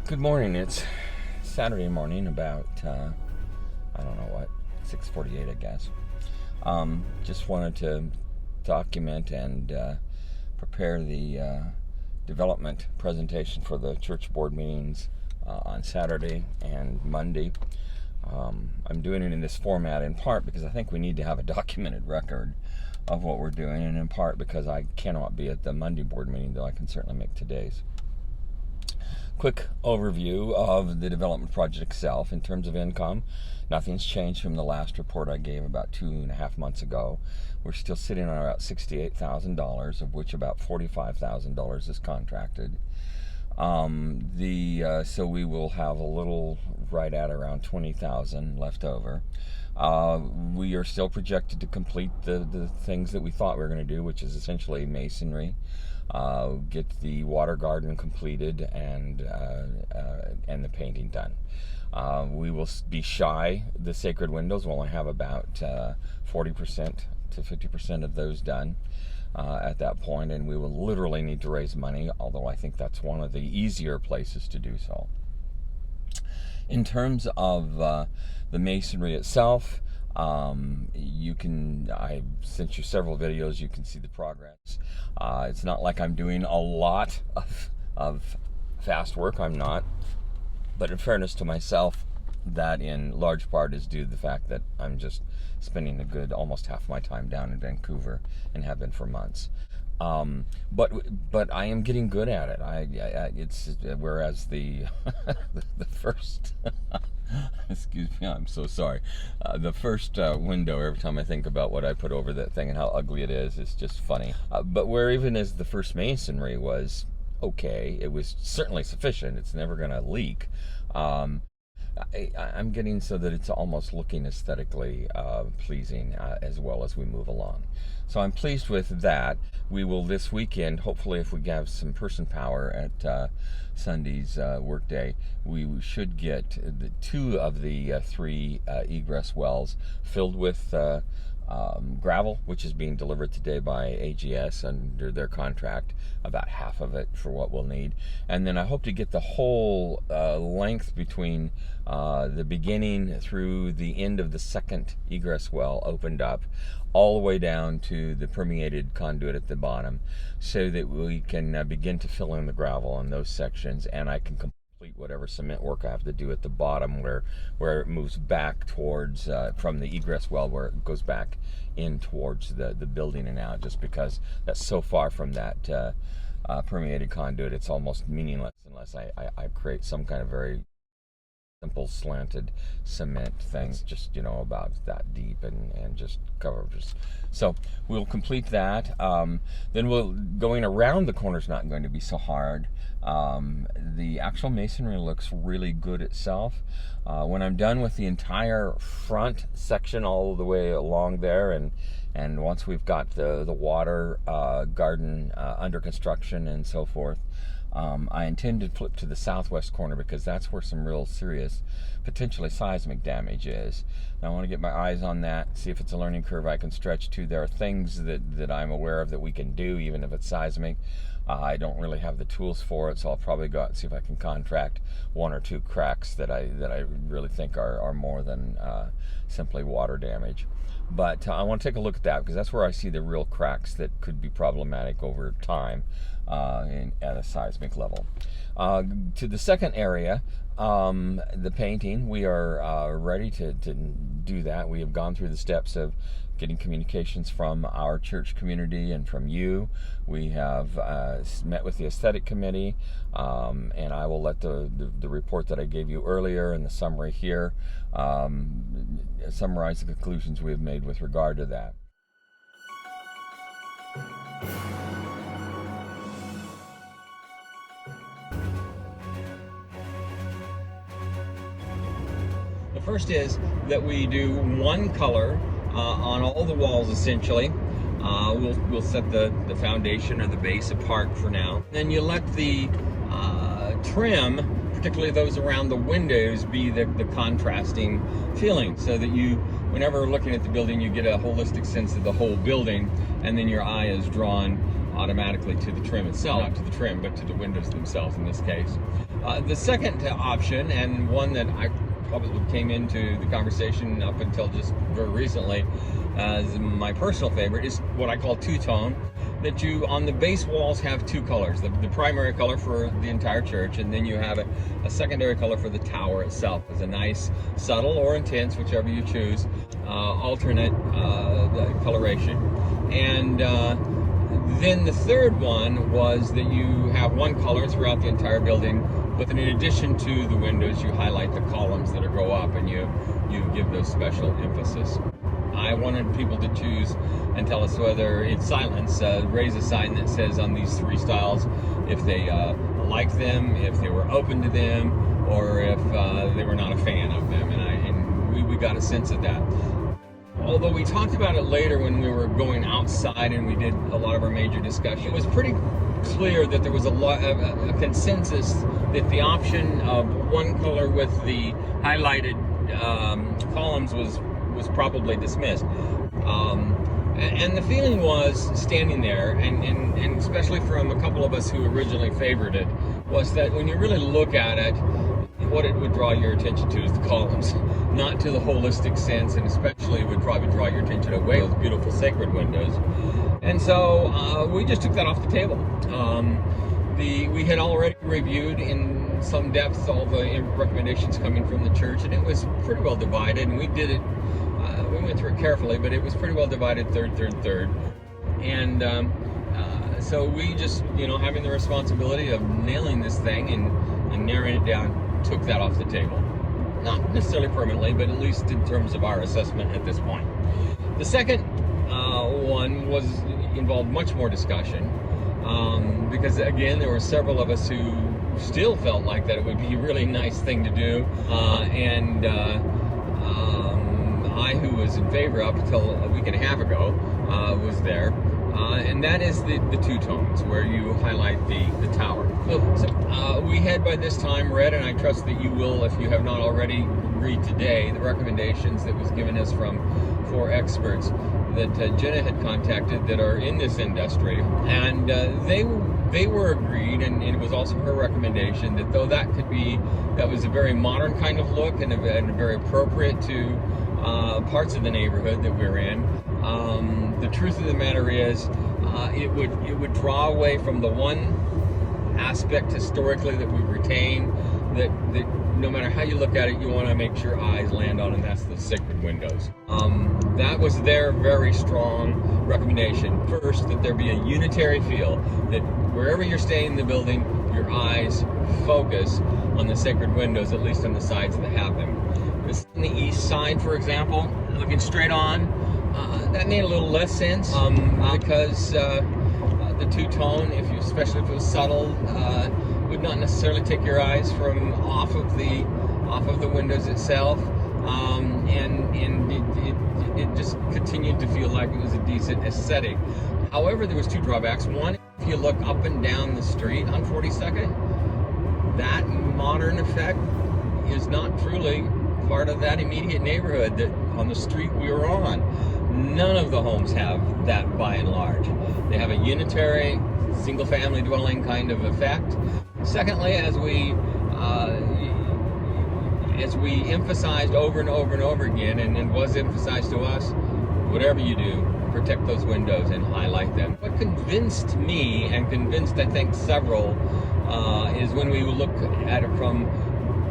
Good morning. It's Saturday morning, about I don't know what, 6:48, I guess. Just wanted to document and prepare the development presentation for the church board meetings on Saturday and Monday. I'm doing it in this format in part because I think we need to have a documented record of what we're doing, and in part because I cannot be at the Monday board meeting, though I can certainly make today's. Quick overview of the development project itself. In terms of income, nothing's changed from the last report I gave about 2.5 months ago. We're still sitting on about $68,000, of which about $45,000 is contracted. So we will have a little right at around $20,000 left over. We are still projected to complete the things that we thought we were going to do, which is essentially masonry. Get the water garden completed and the painting done. We will be shy the sacred windows. We'll only have about 40% to 50% of those done at that point, and we will literally need to raise money, although I think that's one of the easier places to do so. In terms of the masonry itself, I sent you several videos. You can see the progress. It's not like I'm doing a lot of fast work. I'm not. But in fairness to myself, that in large part is due to the fact that I'm just spending a good almost half my time down in Vancouver and have been for months. But I am getting good at it. It's whereas the first excuse me, I'm so sorry. The first window, every time I think about what I put over that thing and how ugly it is, it's just funny. But where even as the first masonry was okay, it was certainly sufficient. It's never going to leak. I'm getting so that it's almost looking aesthetically pleasing as well as we move along. So I'm pleased with that. We will this weekend, hopefully if we have some person power at Sunday's workday, we should get two of the three egress wells filled with gravel, which is being delivered today by AGS under their contract, about half of it for what we'll need. And then I hope to get the whole length between the beginning through the end of the second egress well opened up, all the way down to the permeated conduit at the bottom, so that we can begin to fill in the gravel in those sections, and I can complete whatever cement work I have to do at the bottom where it moves back towards from the egress well, where it goes back in towards the building and out, just because that's so far from that permeated conduit. It's almost meaningless unless I create some kind of very simple slanted cement things, just about that deep, and just cover so we'll complete that. Then going around the corner is not going to be so hard. The actual masonry looks really good itself. When I'm done with the entire front section all the way along there, and once we've got the water garden under construction and so forth, I intend to flip to the southwest corner, because that's where some real serious, potentially seismic damage is. And I want to get my eyes on that, see if it's a learning curve I can stretch to. There are things that I'm aware of that we can do, even if it's seismic. I don't really have the tools for it, so I'll probably go out and see if I can contract one or two cracks that I really think are more than simply water damage. But I want to take a look at that, because that's where I see the real cracks that could be problematic over time at a seismic level. To the second area, the painting, we are ready to do that. We have gone through the steps of getting communications from our church community and from you. We have met with the aesthetic committee, and I will let the report that I gave you earlier and the summary here summarize the conclusions we have made with regard to that. The first is that we do one color on all the walls, essentially. We'll set the foundation or the base apart for now. Then you let the trim, particularly those around the windows, be the contrasting feeling, so that you, whenever looking at the building, you get a holistic sense of the whole building, and then your eye is drawn automatically to the trim itself, not to the trim, but to the windows themselves in this case. The second option, and one that I probably came into the conversation up until just very recently as my personal favorite, is what I call two-tone. That you, on the base walls, have two colors, the primary color for the entire church, and then you have a secondary color for the tower itself. It's a nice, subtle or intense, whichever you choose, alternate coloration. And then the third one was that you have one color throughout the entire building, but then in addition to the windows, you highlight the columns that go up, and you give those special emphasis. I wanted people to choose and tell us whether it's silence, raise a sign that says on these three styles if they liked them, if they were open to them, or if they were not a fan of them. And we got a sense of that. Although we talked about it later when we were going outside and we did a lot of our major discussion, it was pretty clear that there was a consensus that the option of one color with the highlighted columns was probably dismissed. And the feeling was, standing there, and especially from a couple of us who originally favored it, was that when you really look at it, what it would draw your attention to is the columns, not to the holistic sense, and especially it would probably draw your attention away those beautiful sacred windows. And so we just took that off the table. We had already reviewed in some depth all the recommendations coming from the church, and it was pretty well divided, and we did it, we went through it carefully, but it was pretty well divided third. And so we just, having the responsibility of nailing this thing and narrowing it down, took that off the table. Not necessarily permanently, but at least in terms of our assessment at this point. The second one involved much more discussion, because again, there were several of us who still felt like that it would be a really nice thing to do, and I, who was in favor up until a week and a half ago, was there. And that is the two tones, where you highlight the tower. So we had by this time read, and I trust that you will, if you have not already, read today the recommendations that was given us from 4 experts that Jenna had contacted that are in this industry, and they were agreed, and it was also her recommendation that though that was a very modern kind of look and very appropriate to parts of the neighborhood that we're in. The truth of the matter is, it would draw away from the one aspect historically that we retain, that no matter how you look at it, you want to make sure your eyes land on, and that's the sacred windows. That was their very strong recommendation. First, that there be a unitary feel, that wherever you're staying in the building, your eyes focus on the sacred windows, at least on the sides that have them. This on the east side, for example, looking straight on, that made a little less sense, because the two-tone, especially if it was subtle, would not necessarily take your eyes from off of the windows itself, and it just continued to feel like it was a decent aesthetic. However, there was 2 drawbacks. One, if you look up and down the street on 42nd, that modern effect is not truly part of that immediate neighborhood that on the street we were on. None of the homes have that by and large. They have a unitary single-family dwelling kind of effect. Secondly, as we emphasized over and over and over again, and was emphasized to us, whatever you do, protect those windows and highlight them. What convinced me, and convinced I think several, is when we look at it from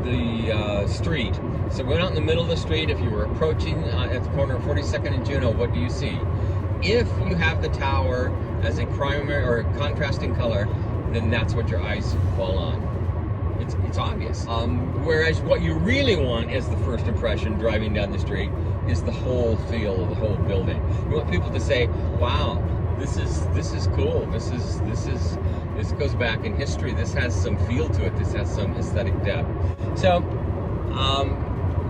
the street. So we're out in the middle of the street. If you were approaching at the corner of 42nd and Juneau, what do you see? If you have the tower as a primary or a contrasting color, then that's what your eyes fall on. It's obvious. Whereas what you really want as the first impression driving down the street is the whole feel of the whole building. You want people to say, "Wow, this is cool. This goes back in history. This has some feel to it. This has some aesthetic depth." So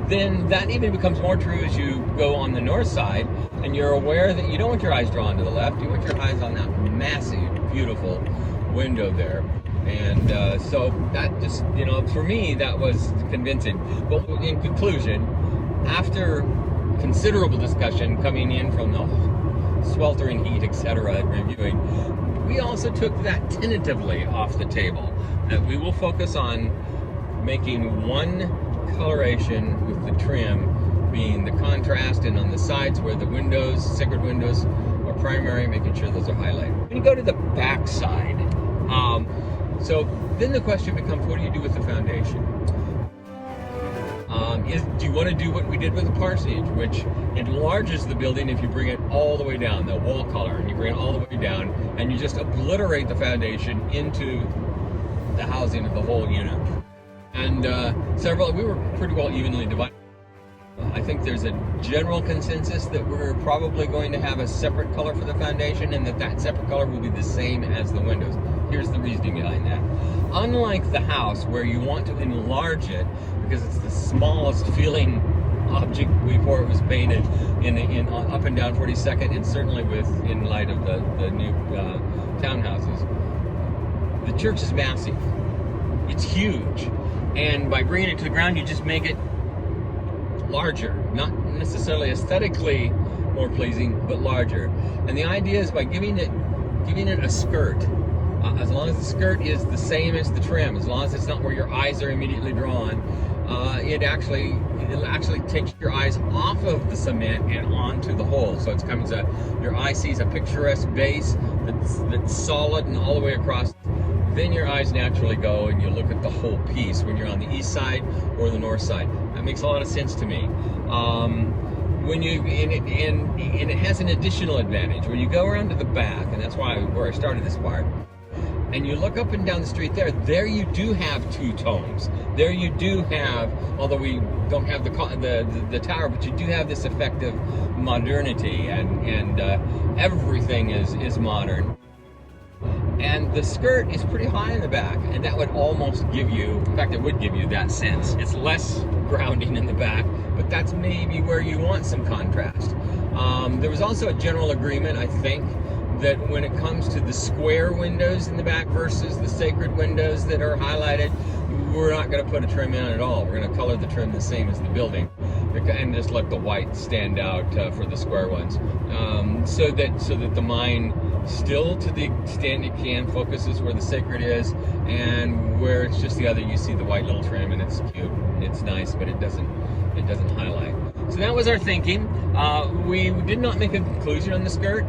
then that even becomes more true as you go on the north side, and you're aware that you don't want your eyes drawn to the left. You want your eyes on that massive, beautiful window there. And so that just, for me, that was convincing. But in conclusion, after considerable discussion coming in from the sweltering heat, etc., and reviewing, we also took that tentatively off the table, that we will focus on making one coloration with the trim being the contrast, and on the sides where the windows, sacred windows, are primary, making sure those are highlighted. When you go to the back side, so then the question becomes, what do you do with the foundation? Do you want to do what we did with the Parsonage, which enlarges the building if you bring it all the way down, the wall color, and you bring it all the way down, and you just obliterate the foundation into the housing of the whole unit? And we were pretty well evenly divided. I think there's a general consensus that we're probably going to have a separate color for the foundation, and that separate color will be the same as the windows. Here's the reasoning behind that. Unlike the house, where you want to enlarge it because it's the smallest feeling object before it was painted in up and down 42nd, and certainly in light of the new townhouses, the church is massive. It's huge, and by bringing it to the ground, you just make it larger, not necessarily aesthetically more pleasing, but larger. And the idea is by giving it a skirt, as long as the skirt is the same as the trim, as long as it's not where your eyes are immediately drawn, it'll actually take your eyes off of the cement and onto the whole. So your eye sees a picturesque base that's solid and all the way across. Then your eyes naturally go and you look at the whole piece when you're on the east side or the north side. That makes a lot of sense to me. And it has an additional advantage. When you go around to the back, and that's where I started this part, and you look up and down the street there you do have two tones. There you do have, although we don't have the tower, but you do have this effect of modernity, and everything is modern. And the skirt is pretty high in the back, and that would almost give you, in fact, it would give you that sense. It's less grounding in the back, but that's maybe where you want some contrast. There was also a general agreement, I think, that when it comes to the square windows in the back versus the sacred windows that are highlighted, we're not going to put a trim in at all. We're going to color the trim the same as the building, and just let the white stand out for the square ones, so that the mind, still to the extent it can, focuses where the sacred is, and where it's just the other, you see the white little trim, and it's cute, it's nice, but it doesn't highlight. So that was our thinking. We did not make a conclusion on the skirt.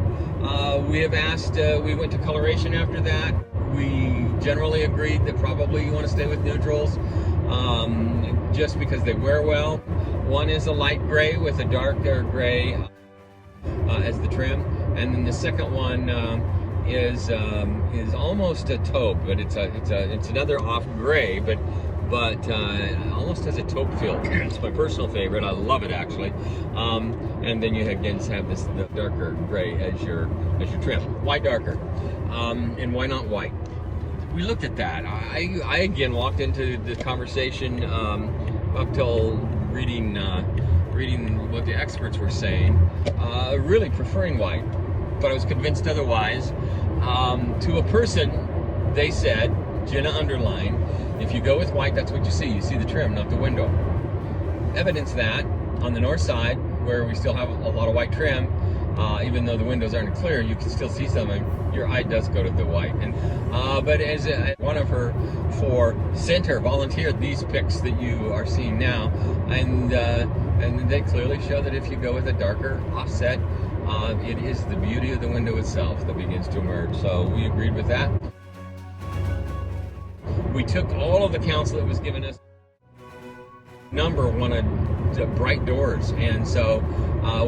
We have asked, we went to coloration after that. We generally agreed that probably you want to stay with neutrals, just because they wear well. One is a light gray with a darker gray as the trim, and then the second one is almost a taupe, but it's another off gray, but almost has a taupe feel. It's my personal favorite. I love it, actually. And then you again have the darker gray as your trim. Why darker? And why not white? We looked at that. I again walked into the conversation up till reading what the experts were saying, really preferring white, but I was convinced otherwise. To a person, they said, Jenna underlined, if you go with white, that's what you see. You see the trim, not the window. Evidence that on the north side, where we still have a lot of white trim, even though the windows aren't clear, you can still see something. Your eye does go to the white. And but as one of her 4 center volunteered these pics that you are seeing now, and they clearly show that if you go with a darker offset, it is the beauty of the window itself that begins to emerge. So we agreed with that. We took all of the counsel that was given us. Number wanted bright doors, and so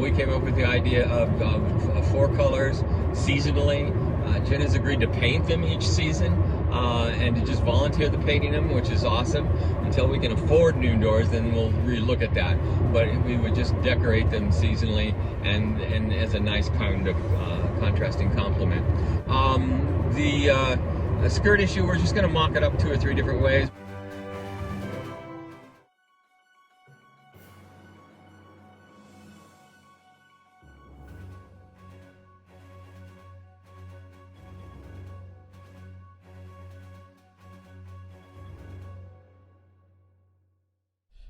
we came up with the idea of 4 colors seasonally. Jen has agreed to paint them each season, and to just volunteer the painting them, which is awesome. Until we can afford new doors, then we'll relook at that. But we would just decorate them seasonally, and as a nice kind of contrasting complement. The skirt issue, we're just going to mock it up 2 or 3 different ways.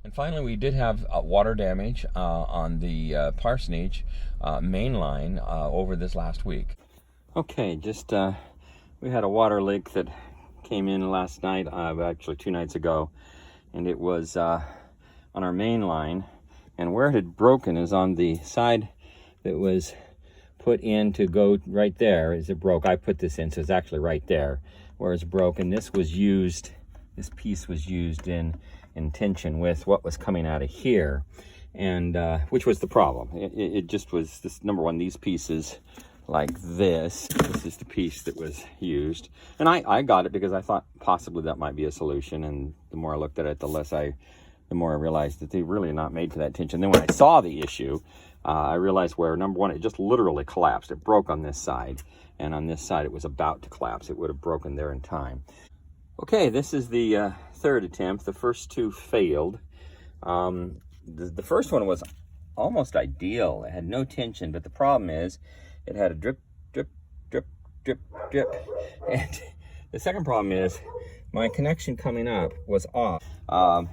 And finally, we did have water damage on the Parsonage main line over this last week. Okay, just We had a water leak that came in last night, actually 2 nights ago, and it was on our main line. And where it had broken is on the side that was put in to go right there. As it broke, I put this in, so it's actually right there where it's broken. This piece was used in tension with what was coming out of here, and which was the problem. It just was this, number one, these pieces like this is the piece that was used, and I got it because I thought possibly that might be a solution. And the more I looked at it, the more I realized that they really are not made for that tension. Then when I saw the issue, I realized where, number one, it just literally collapsed. It broke on this side, and on this side it was about to collapse. It would have broken there in time. Okay, this is the third attempt. The first two failed. The first one was almost ideal. It had no tension, but the problem is it had a drip, drip, drip, drip, drip. And the second problem is my connection coming up was off.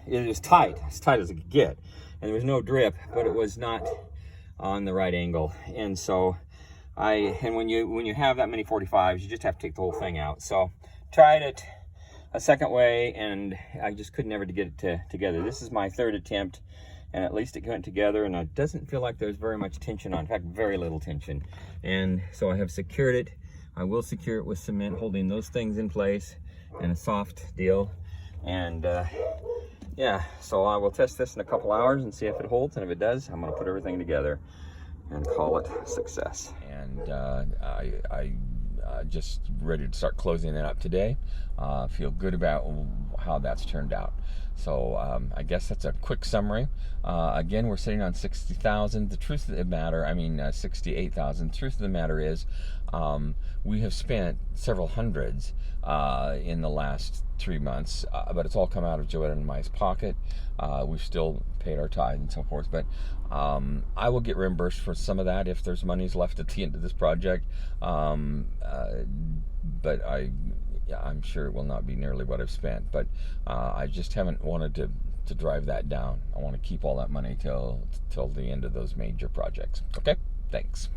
It was tight, as tight as it could get. And there was no drip, but it was not on the right angle. And so when you have that many 45s, you just have to take the whole thing out. So tried it a second way, and I just could never get it together. This is my third attempt, and at least it went together, and it doesn't feel like there's very much tension on. In fact, very little tension. And so I have secured it. I will secure it with cement, holding those things in place, and a soft deal. And yeah, so I will test this in a couple hours and see if it holds, and if it does, I'm going to put everything together and call it a success. And I just ready to start closing it up today. Feel good about how that's turned out. So I guess that's a quick summary. Again, we're sitting on 60,000. The truth of the matter, 68,000. The truth of the matter is we have spent several hundreds in the last 3 months, but it's all come out of Joanna and my pocket. We've still paid our tithe and so forth, but I will get reimbursed for some of that if there's monies left at the end of this project. But I'm sure it will not be nearly what I've spent, but I just haven't wanted to drive that down. I want to keep all that money till the end of those major projects. Okay, thanks.